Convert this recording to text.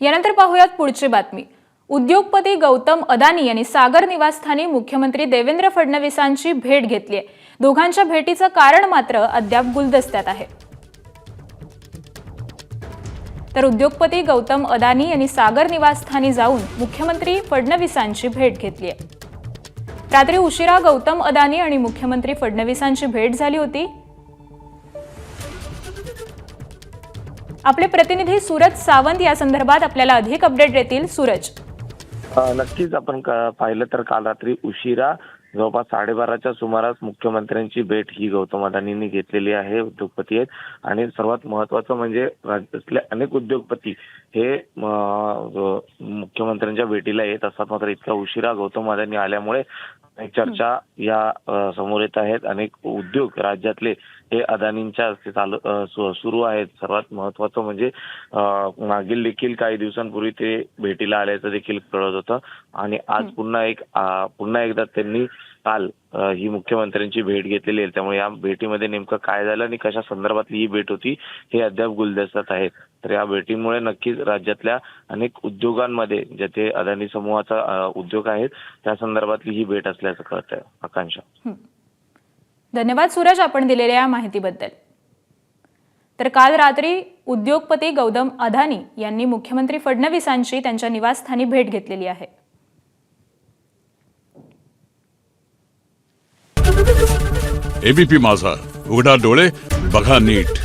यानंतर पाहूयात पुढची बातमी। उद्योगपती गौतम अदानी यांनी सागर निवासस्थानी मुख्यमंत्री देवेंद्र फडणवीसांची भेट घेतली आहे। दोघांच्या भेटीचं कारण मात्र अद्याप गुलदस्त्यात आहे। तर उद्योगपती गौतम अदानी यांनी सागर निवासस्थानी जाऊन मुख्यमंत्री फडणवीसांची भेट घेतली आहे। रात्री उशिरा गौतम अदानी आणि मुख्यमंत्री फडणवीसांची भेट झाली होती। आपले प्रतिनिधी सूरज सावंत या संदर्भात आपल्याला अधिक अपडेट देतील। सूरज, नक्कीच आपण पाहिलं तर काल रात्री उशिरा जवळपास 12:30च्या सुमारास मुख्यमंत्र्यांची भेट ही गौतम अदानींनी घेतलेली आहे। उद्योगपती आहेत आणि सर्वात महत्त्वाचं म्हणजे राज्यातले अनेक उद्योगपती हे मुख्यमंत्र्यांच्या भेटीला येत असतात, मात्र इतका उशिरा गौतम अदानी आल्यामुळे अनेक चर्चा या समोर येत आहेत। अनेक उद्योग राज्यातले हे अदानींच्या सुरू आहेत। सर्वात महत्त्वाचं म्हणजे मागील देखील काही दिवसांपूर्वी ते भेटीला आल्याचं देखील कळत होतं आणि आज पुन्हा एकदा त्यांनी काल ही मुख्यमंत्र्यांची भेट घेतलेली आहे। त्यामुळे या भेटीमध्ये नेमकं काय झालं आणि कशा संदर्भातली ही भेट होती हे अद्याप गुलदस्त्यात आहे। तर या भेटीमुळे नक्कीच राज्यातल्या अनेक उद्योगांमध्ये ज्याचे अदानी समूहाचा उद्योग आहेत त्या संदर्भातली ही भेट असल्याचं कळत आहे। आकांक्षा, धन्यवाद सूरज आपण दिलेल्या माहितीबद्दल। तर काल रात्री उद्योगपती गौतम अदानी यांनी मुख्यमंत्री फडणवीसांची त्यांच्या निवासस्थानी भेट घेतलेली आहे। एबीपी माझा, उघडा डोळे बघा नीट।